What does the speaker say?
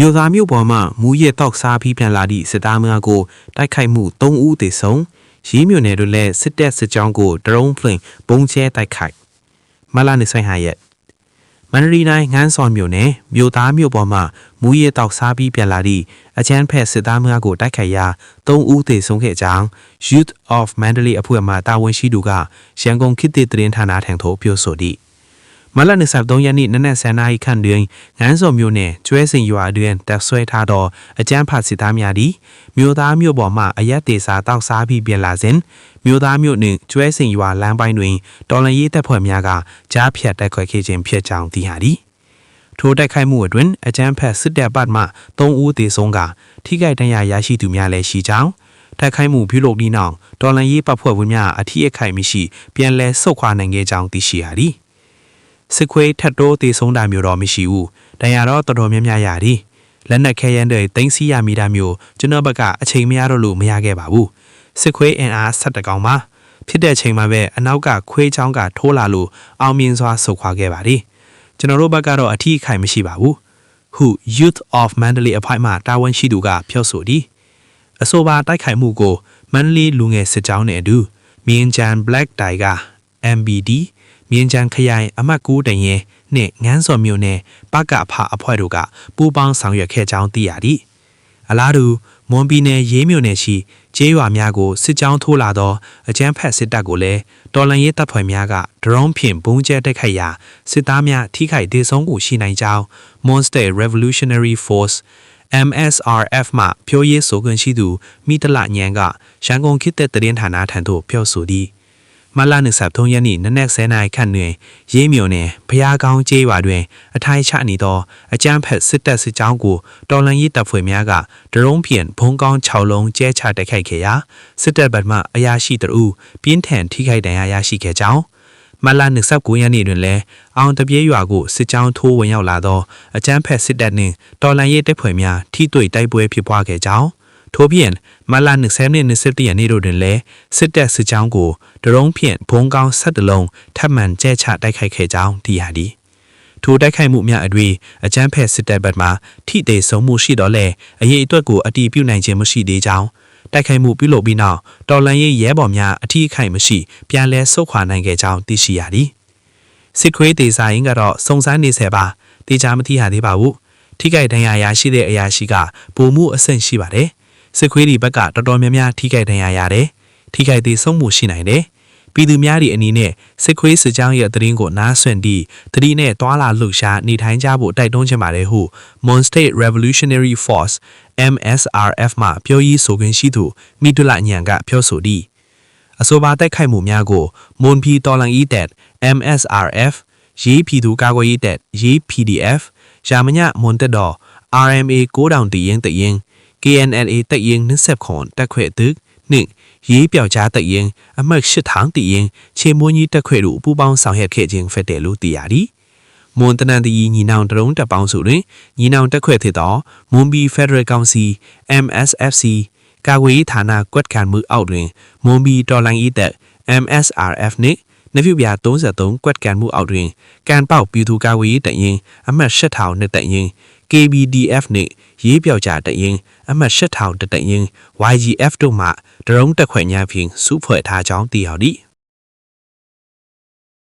မြို့သားမြို့ပေါ်မှာမူရဲတောက်စားပြီးပြန်လာသည့်စစ်သားများကိုတိုက်ခိုက်မှု3ဦးသေဆုံးရေးမြို့နယ်တို့လည်းစစ်တပ်စစ်ကြောင်းကိုဒရုန်းဖလင်ဘုံကျဲတိုက်ခိုက်မလာနေဆိုင်ဟာရဲ့မန္တလေးတိုင်းငန်းစော်မြို့နယ်မြို့သားမြို့ပေါ်မှာမူရဲတောက်စားပြီးပြန်လာသည့်အချမ်းဖက်စစ်သားများကိုတိုက်ခိုက်ရာ3ဦးသေဆုံးခဲ့ကြောင်း Youth of Mandalay အဖွဲ့မှတာဝန်ရှိသူကရန်ကုန်ခေတ်သစ်သတင်းဌာနထံသို့ပြောဆိုသည်မလ23ရက်နေ့နနက်10:00နာရီခန့်တွင်ငန်းစော်မြို့နယ်ကျွဲစင်ရွာတွင်တပ်ဆွဲထားသောအကြမ်းဖက်စစ်သားများသည်မြို့သားမြို့ပေါ်မှအရက်တေစာတောက်စားပြီးပြန်လာစဉ်မြို့သားမြို့နှင့်ကျွဲစင်ရွာလမ်းပိုင်းတွင်တော်လှန်ရေးတပ်ဖွဲ့များကကြားဖြတ်တိုက်ခိုက်ခဲ့ခြင်းဖြစ်ကြောင်းသိရသည်ထိုတိုက်ခိုက်မှုအတွင်အကြမ်းဖက်စစ်တပ်ပတ်မှ3ဦးသေဆုံးကထိခိုက်ဒဏ်ရာရရှိသူများလည်းရှိကြောင်းတိုက်ခိုက်မှုပြုလုပ်ပြီးနောက်တော်လှန်ရေးတပ်ဖွဲ့ဝင်များအထီးအခိုက်မရှိပြန်လည်ဆုတ်ခွာနိုင်ခဲ့ကြောင်းသိရှိရသည်စစ်ခွေးထက်တိုးသေဆုံးတာမျိုးတော့မရှိဘူး။တရားတော့တော်တော်များများရသည်။လက်နက်ခဲယမ်းတွေတင်းစီရမိတာမျိုးကျွန်တော်ဘက်ကအချိန်မရတော့လို့မရခဲ့ပါဘူး။စစ်ခွေးအင်အား7ကောင်ပါ။ဖြစ်တဲ့ချိန်မှာပဲအနောက်ကခွေးချောင်းကထိုးလာလို့အောင်မြင်စွာဆုတ်ခွာခဲ့ပါသည်။ကျွန်တော်တို့ဘက်ကတော့အထီးအခိုင်မရှိပါဘူး။ဟု Youth of Mandalay အဖွဲ့မှတာဝန်ရှိသူကပြောဆိုသည်။အဆိုပါတိုက်ခိုက်မှုကိုမန္တလေးလူငယ်စစ်ကြောင်းနဲ့အတူမြင်းချန် Black Tiger MBDမြင်းချန်ခရိုင်အမှတ်9တရင်နှင့်ငန်းစော်မြို့နယ်ပကဖအဖွဲ့တို့ကပူးပေါင်းဆောင်ရွက်ခဲ့ကြောင်းသိရသည်အလားတူမွန်ပြည်နယ်ရေးမြို့နယ်ရှိကျေးရွာများကိုစစ်ကြောင်းထိုးလာသောအကြမ်းဖက်စစ်တပ်ကိုလည်းတော်လှန်ရေးတပ်ဖွဲ့များကဒရုန်းဖြင့်ဘုံကျဲတိုက်ခိုက်ရာစစ်သားများထိခိုက်ဒေဆုံးကိုရှိနိုင်ကြောင်း Monster Revolutionary Force MSRF မှပြောရေးဆိုခွင့်ရှိသူမိတလညံကရန်ကုန်ခေတ်သစ်သတင်းဌာနထံသို့ပြောဆိုသည်မလာ23ရက်နေ့နနက်10:00နာရီခန့်တွင်ရေးမြို့နယ်ဘုရားကောင်းကျေးရွာတွင်အထိုင်ချနေသောအကြမ်းဖက်စစ်တပ်စစ်ကြောင်းကိုတော်လှန်ရေးတပ်ဖွဲ့များကဒရုန်းဖြင့်ဘုံကောင်း6လုံးကျဲချတိုက်ခိုက်ခဲ့ရာစစ်တပ်ဘက်မှအရာရှိတအုပ်ပြင်းထန်ထိခိုက်ဒဏ်ရာရရှိခဲ့ကြောင်းမလာ29ရက်နေ့တွင်လည်းအောင်တပြေးရွာကိုစစ်ကြောင်းထိုးဝင်ရောက်လာသောအကြမ်းဖက်စစ်တပ်နှင့်တော်လှန်ရေးတပ်ဖွဲ့များထိတွေ့တိုက်ပွဲဖြစ်ပွားခဲ့ကြောင်းထို့ပြင်မလာ20နှစ်21ရက်နေ့တို့တွင်လည်းစစ်တပ်စစ်ကြောင်းကိုဒရုန်းဖြင့်ဘုံကောင်း7လုံးထပ်မံကျဲချတိုက်ခိုက်ခဲ့ကြောင်းသိရသည်ထိုတိုက်ခိုက်မှုများအတွေ့အကြမ်းဖက်စစ်တပ်ဘက်မှထိတေဆုံးမှုရှိတော့လဲအရေးအတွက်ကိုအတီးပြုနိုင်ခြင်းမရှိသေးကြောင်းတိုက်ခိုက်မှုပြုလုပ်ပြီးနောက်တော်လှန်ရေးရဲဘော်များအထီးအခိုက်မရှိပြန်လည်ဆုတ်ခွာနိုင်ခဲ့ကြောင်းသိရှိရသည်စစ်ခွေးဒေစာရင်ကတော့စုံစမ်းနေဆဲပါတေချာမသိရသေးပါဘူးထိခိုက်ဒဏ်ရာရရှိတဲ့အရာရှိကပုံမှုအဆင့်ရှိပါတယ်စစ်ခွေးဒီဘက်ကတော်တော်များများထိခိုက်ဒဏ်ရာရတယ်ထိခိုက်သေးဆုံးမှုရှိနိုင်တယ်ပြည်သူများဒီအနေနဲ့စစ်ခွေးစစ်ကြောင်းရဲ့သတင်းကိုနားဆွင့်ပြီးသတိနဲ့တွာလာလှုပ်ရှားနေထိုင်ကြဖို့တိုက်တွန်းချင်ပါတယ်ဟု Monster Revolutionary Force MSRF မှပြောရေးဆိုခွင့်ရှိသူမိဒလညံကပြောဆိုသည်အဆိုပါတိုက်ခိုက်မှုများကိုမွန်ပြည်တော်လှန်ရေးတပ် MSRF ရေးပြည်သူကာကွယ်ရေးတပ်ရေး PDF ရာမညမွန်တက်တော် RMA 9000တရင်တရင် KNLA တပ်ရင်း20ခွန်တက်ခွဲตึกနှင့်ရေးပြောက်ကြားတပ်ရင်းအမှတ်8ထောင်တရင်ချေမွန်းကြီးတက်ခွဲတို့ပူးပေါင်းဆောင်ရွက်ခဲ့ခြင်းဖြစ်တယ်လို့သိရသည်မွန်တနန်တီညီနောင်တရုံးတပ်ပေါင်းစုတွင်ညီနောင်တက်ခွဲဖြစ်သောမွန်ပြည် Federal Council MSFC ကာကွယ်ရေးဌာနကွက်ခံမှုအောက်တွင်မွန်ပြည်တော်လှန်ရေးတပ် MSRF နှင့်နပြုပြ33ကွက်ကန်မှုအောက်တွင်ကန်ပေါက်ပြည်သူကာကွယ်ရေးတပ်ရင်းအမှတ်8ထောင်နှစ်တပ်ရင်း KBDF နှင့်ရေးပြောက်ကြတပ်ရင်းအမှတ်8ထောင်တပ်ရင်း YGF တို့မှဒရုန်းတက်ခွဲများဖြင့်စုဖွဲ့ထားကြောင်းသိရသည်